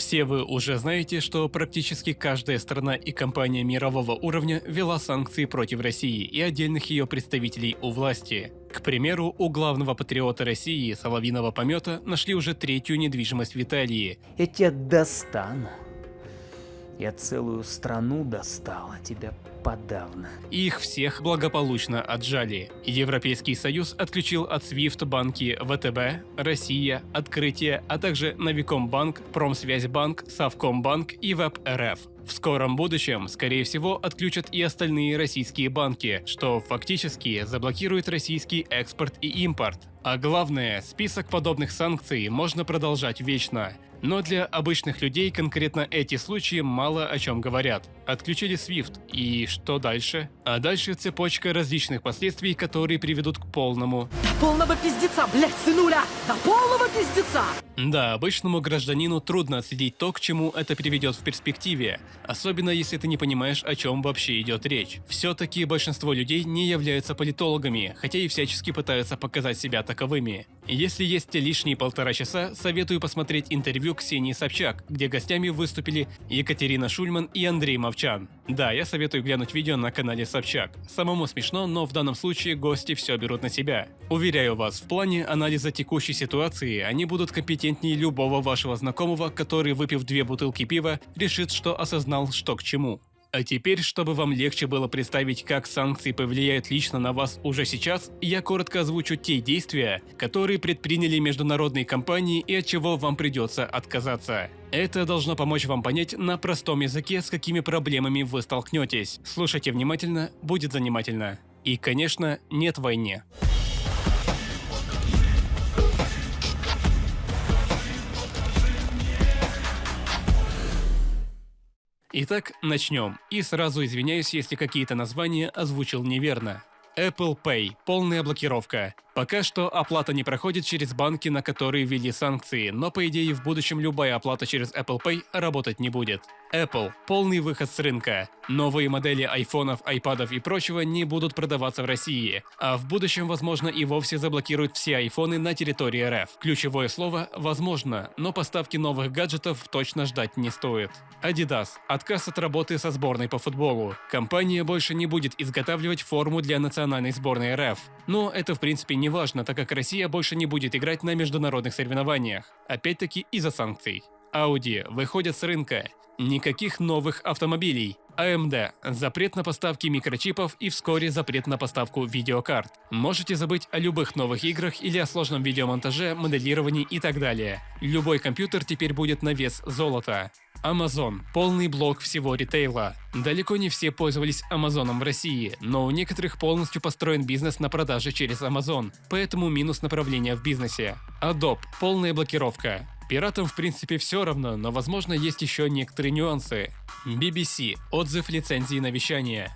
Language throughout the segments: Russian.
Все вы уже знаете, что практически каждая страна и компания мирового уровня ввела санкции против России и отдельных ее представителей у власти. К примеру, у главного патриота России Соловьиного помета нашли уже третью недвижимость в Италии. Я тебя достану. Я целую страну достал, а тебя подавно. И их всех благополучно отжали. Европейский Союз отключил от SWIFT банки ВТБ, Россия, Открытие, а также Новикомбанк, Промсвязьбанк, Совкомбанк и ВЭБ-РФ. В скором будущем, скорее всего, отключат и остальные российские банки, что фактически заблокирует российский экспорт и импорт. А главное, список подобных санкций можно продолжать вечно. Но для обычных людей конкретно эти случаи мало о чем говорят. Отключили SWIFT, и что дальше? А дальше цепочка различных последствий, которые приведут к полному... До полного пиздеца, блядь, сынуля! До полного пиздеца! Да, обычному гражданину трудно отследить то, к чему это приведет в перспективе, особенно если ты не понимаешь, о чем вообще идет речь. Все-таки большинство людей не являются политологами, хотя и всячески пытаются показать себя таковыми. Если есть лишние 1,5 часа, советую посмотреть интервью Ксении Собчак, где гостями выступили Екатерина Шульман и Андрей Мовчан. Да, я советую глянуть видео на канале Собчак. Самому смешно, но в данном случае гости все берут на себя. Уверяю вас, в плане анализа текущей ситуации они будут компетентнее любого вашего знакомого, который, выпив 2 бутылки пива, решит, что осознал, что к чему. А теперь, чтобы вам легче было представить, как санкции повлияют лично на вас уже сейчас, я коротко озвучу те действия, которые предприняли международные компании и от чего вам придется отказаться. Это должно помочь вам понять на простом языке, с какими проблемами вы столкнетесь. Слушайте внимательно, будет занимательно. И, конечно, нет войне. Итак, начнем. И сразу извиняюсь, если какие-то названия озвучил неверно. Apple Pay – полная блокировка. Пока что оплата не проходит через банки, на которые ввели санкции, но по идее в будущем любая оплата через Apple Pay работать не будет. Apple – полный выход с рынка. Новые модели айфонов, айпадов и прочего не будут продаваться в России, а в будущем, возможно, и вовсе заблокируют все айфоны на территории РФ. Ключевое слово «возможно», но поставки новых гаджетов точно ждать не стоит. Adidas – отказ от работы со сборной по футболу. Компания больше не будет изготавливать форму для национальной сборной РФ. Но это в принципе не важно, так как Россия больше не будет играть на международных соревнованиях. Опять-таки из-за санкций. Audi выходят с рынка. Никаких новых автомобилей. AMD – запрет на поставки микрочипов и вскоре запрет на поставку видеокарт. Можете забыть о любых новых играх или о сложном видеомонтаже, моделировании и так далее. Любой компьютер теперь будет на вес золота. Amazon – полный блок всего ритейла. Далеко не все пользовались Амазоном в России, но у некоторых полностью построен бизнес на продаже через Amazon, поэтому минус направления в бизнесе. Adobe – полная блокировка. Пиратам в принципе все равно, но возможно есть еще некоторые нюансы. BBC – отзыв лицензии на вещание.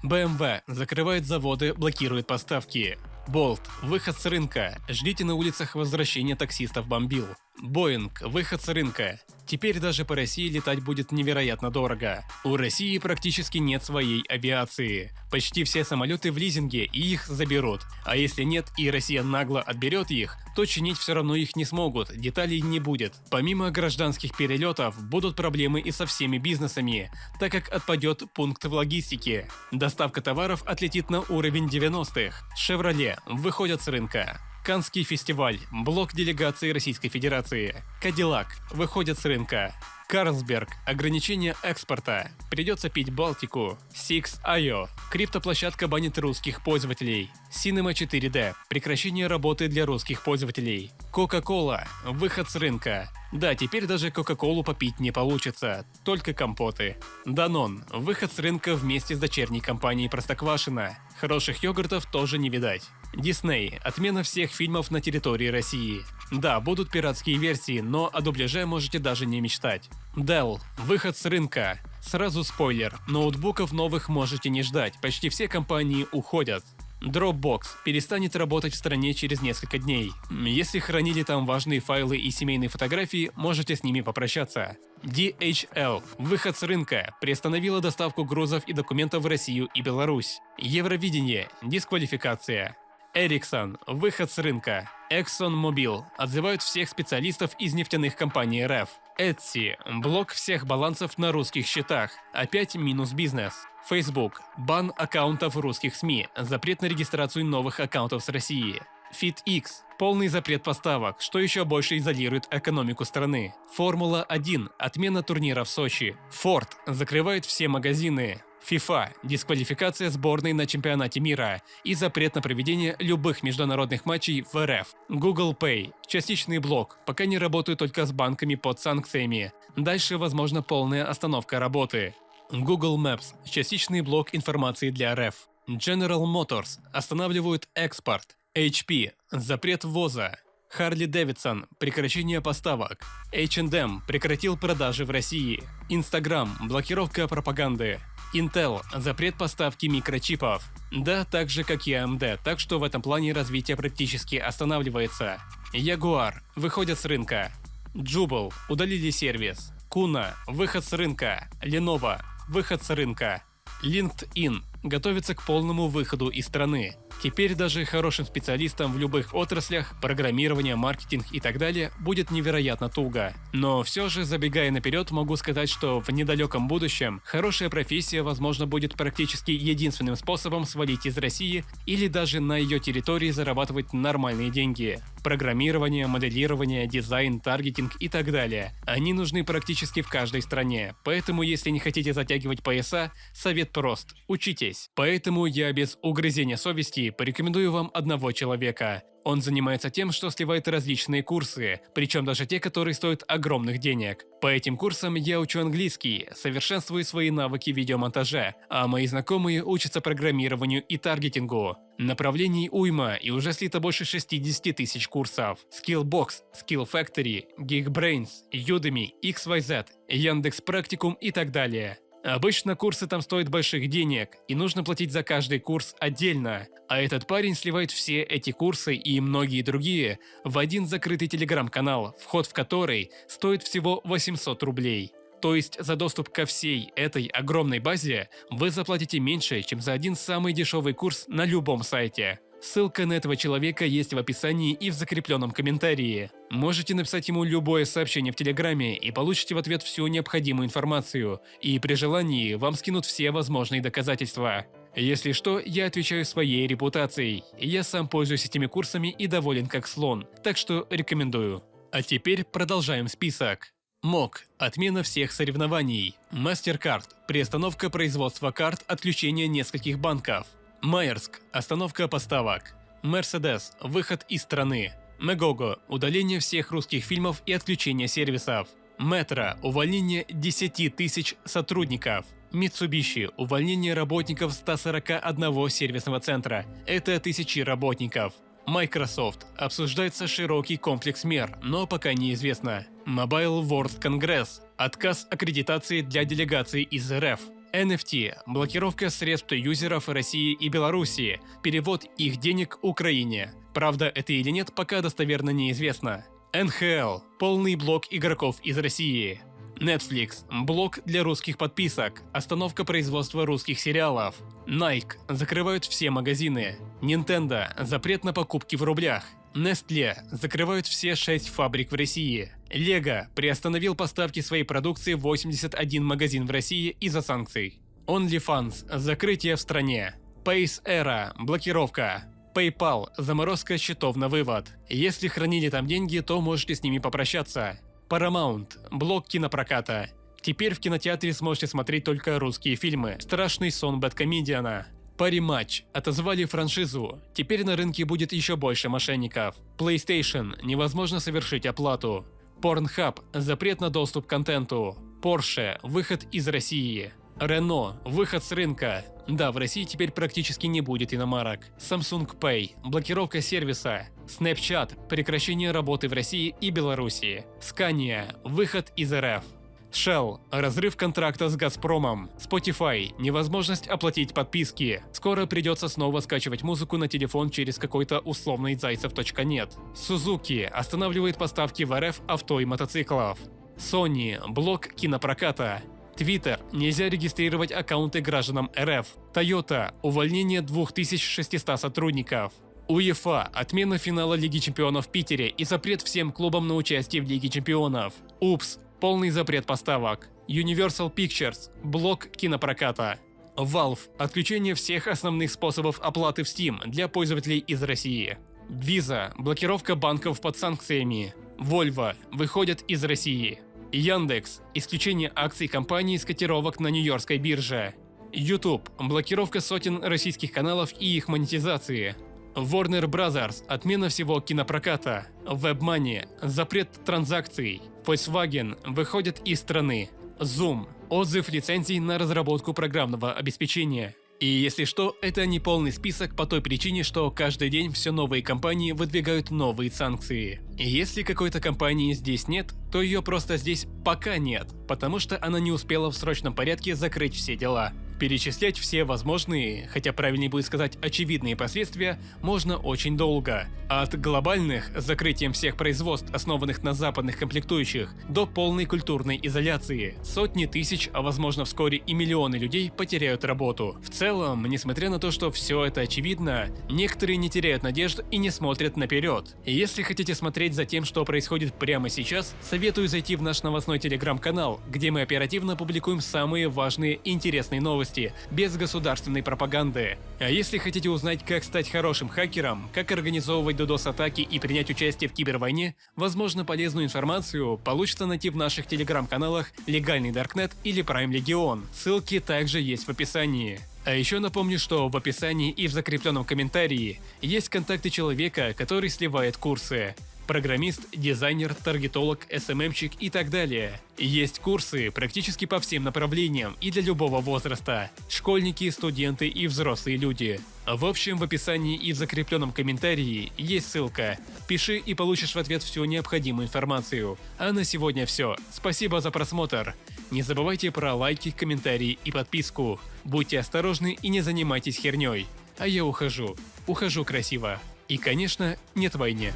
BMW – закрывает заводы, блокирует поставки. Bolt – выход с рынка. Ждите на улицах возвращения таксистов бомбил. Boeing – выход с рынка. Теперь даже по России летать будет невероятно дорого. У России практически нет своей авиации. Почти все самолеты в лизинге, и их заберут. А если нет и Россия нагло отберет их, то чинить все равно их не смогут, деталей не будет. Помимо гражданских перелетов, будут проблемы и со всеми бизнесами, так как отпадет пункт в логистике. Доставка товаров отлетит на уровень 90-х. Chevrolet выходят с рынка. Каннский фестиваль, блок делегации Российской Федерации. Cadillac выходят с рынка. Карлсберг – ограничение экспорта. Придется пить Балтику. Six.io – криптоплощадка банит русских пользователей. Cinema 4D – прекращение работы для русских пользователей. Coca-Cola – выход с рынка. Да, теперь даже Кока-Колу попить не получится, только компоты. Danone – выход с рынка вместе с дочерней компанией Простоквашино. Хороших йогуртов тоже не видать. Disney – отмена всех фильмов на территории России. Да, будут пиратские версии, но о дубляже можете даже не мечтать. Dell – выход с рынка. Сразу спойлер, ноутбуков новых можете не ждать, почти все компании уходят. Dropbox перестанет работать в стране через несколько дней. Если хранили там важные файлы и семейные фотографии, можете с ними попрощаться. DHL – выход с рынка, приостановила доставку грузов и документов в Россию и Беларусь. Евровидение – дисквалификация. Ericsson – выход с рынка. ExxonMobil – отзывают всех специалистов из нефтяных компаний РФ. Etsy – блок всех балансов на русских счетах. Опять минус бизнес. Facebook – бан аккаунтов русских СМИ, запрет на регистрацию новых аккаунтов с России. FitX – полный запрет поставок, что еще больше изолирует экономику страны. Формула-1 – отмена турнира в Сочи. Ford – закрывает все магазины. FIFA – дисквалификация сборной на чемпионате мира и запрет на проведение любых международных матчей в РФ. Google Pay – частичный блок, пока не работают только с банками под санкциями. Дальше возможна полная остановка работы. Google Maps – частичный блок информации для РФ. General Motors – останавливают экспорт. HP – запрет ввоза. Harley-Davidson – прекращение поставок. H&M прекратил продажи в России. Instagram – блокировка пропаганды. Intel – запрет поставки микрочипов. Да, так же как и AMD, так что в этом плане развитие практически останавливается. Jaguar – выходят с рынка. Jubal – удалили сервис. Kuna – выход с рынка. Lenovo – выход с рынка. LinkedIn – готовится к полному выходу из страны. Теперь даже хорошим специалистам в любых отраслях, программирование, маркетинг и так далее, будет невероятно туго. Но все же, забегая наперед, могу сказать, что в недалеком будущем хорошая профессия, возможно, будет практически единственным способом свалить из России или даже на ее территории зарабатывать нормальные деньги. Программирование, моделирование, дизайн, таргетинг и так далее. Они нужны практически в каждой стране. Поэтому, если не хотите затягивать пояса, совет прост – учитесь. Поэтому я без угрызения совести порекомендую вам одного человека. Он занимается тем, что сливает различные курсы, причем даже те, которые стоят огромных денег. По этим курсам я учу английский, совершенствую свои навыки видеомонтажа, а мои знакомые учатся программированию и таргетингу. Направлений уйма и уже слито больше 60 тысяч курсов. Skillbox, Skill Factory, Geekbrains, Udemy, XYZ, Яндекс.Практикум и так далее. Обычно курсы там стоят больших денег, и нужно платить за каждый курс отдельно. А этот парень сливает все эти курсы и многие другие в один закрытый телеграм-канал, вход в который стоит всего 800 рублей. То есть за доступ ко всей этой огромной базе вы заплатите меньше, чем за один самый дешевый курс на любом сайте. Ссылка на этого человека есть в описании и в закрепленном комментарии. Можете написать ему любое сообщение в Телеграме и получите в ответ всю необходимую информацию, и при желании вам скинут все возможные доказательства. Если что, я отвечаю своей репутацией. Я сам пользуюсь этими курсами и доволен как слон, так что рекомендую. А теперь продолжаем список. МОК – отмена всех соревнований. MasterCard – приостановка производства карт, отключение нескольких банков. Майерск – остановка поставок. Mercedes – выход из страны. Megogo – удаление всех русских фильмов и отключение сервисов. Metro – увольнение 10 тысяч сотрудников. Mitsubishi – увольнение работников 141 сервисного центра. Это тысячи работников. Microsoft – обсуждается широкий комплекс мер, но пока неизвестно. Mobile World Congress – отказ аккредитации для делегаций из РФ. NFT – блокировка средств юзеров России и Белоруссии, перевод их денег Украине. Правда это или нет, пока достоверно неизвестно. НХЛ – полный блок игроков из России. Netflix – блок для русских подписок, остановка производства русских сериалов. Nike – закрывают все магазины. Nintendo – запрет на покупки в рублях. Nestle – закрывают все 6 фабрик в России. Lego приостановил поставки своей продукции в 81 магазин в России из-за санкций. OnlyFans – закрытие в стране. PaceEra – блокировка. PayPal – заморозка счетов на вывод. Если хранили там деньги, то можете с ними попрощаться. Paramount – блок кинопроката. Теперь в кинотеатре сможете смотреть только русские фильмы. Страшный сон Бэдкомедиана. Parimatch – отозвали франшизу. Теперь на рынке будет еще больше мошенников. PlayStation – невозможно совершить оплату. Pornhub – запрет на доступ к контенту. Porsche – выход из России. Renault – выход с рынка. Да, в России теперь практически не будет иномарок. Samsung Pay – блокировка сервиса. Snapchat – прекращение работы в России и Белоруссии. Scania – выход из РФ. Shell – разрыв контракта с Газпромом. Spotify – невозможность оплатить подписки. Скоро придется снова скачивать музыку на телефон через какой-то условный зайцев.нет. Suzuki останавливает поставки в РФ авто и мотоциклов. Sony – блок кинопроката. Twitter – нельзя регистрировать аккаунты гражданам РФ. Toyota – увольнение 2600 сотрудников. УЕФА – отмена финала Лиги Чемпионов в Питере и запрет всем клубам на участие в Лиге Чемпионов. УПС – полный запрет поставок. Universal Pictures – блок кинопроката. Valve – отключение всех основных способов оплаты в Steam для пользователей из России. Visa – блокировка банков под санкциями. Volvo – выходят из России. Яндекс – исключение акций компании с котировок на Нью-Йоркской бирже. YouTube – блокировка сотен российских каналов и их монетизации. Warner Brothers – отмена всего кинопроката. WebMoney – запрет транзакций. Volkswagen – выходит из страны. Zoom – отзыв лицензий на разработку программного обеспечения. И если что, это не полный список по той причине, что каждый день все новые компании выдвигают новые санкции. И если какой-то компании здесь нет, то ее просто здесь пока нет, потому что она не успела в срочном порядке закрыть все дела. Перечислять все возможные, хотя правильнее будет сказать очевидные последствия, можно очень долго. От глобальных, с закрытием всех производств, основанных на западных комплектующих, до полной культурной изоляции. Сотни тысяч, а возможно вскоре и миллионы людей потеряют работу. В целом, несмотря на то, что все это очевидно, некоторые не теряют надежд и не смотрят наперед. И если хотите смотреть за тем, что происходит прямо сейчас, советую зайти в наш новостной телеграм-канал, где мы оперативно публикуем самые важные и интересные новости, без государственной пропаганды. А если хотите узнать, как стать хорошим хакером, как организовывать DDoS-атаки и принять участие в кибервойне, возможно, полезную информацию получится найти в наших телеграм-каналах Легальный Даркнет или Prime Legion. Ссылки также есть в описании. А еще напомню, что в описании и в закрепленном комментарии есть контакты человека, который сливает курсы. Программист, дизайнер, таргетолог, СММщик и так далее. Есть курсы практически по всем направлениям и для любого возраста. Школьники, студенты и взрослые люди. В общем, в описании и в закрепленном комментарии есть ссылка. Пиши и получишь в ответ всю необходимую информацию. А на сегодня все. Спасибо за просмотр. Не забывайте про лайки, комментарии и подписку. Будьте осторожны и не занимайтесь херней. А я ухожу. Ухожу красиво. И, конечно, нет войне.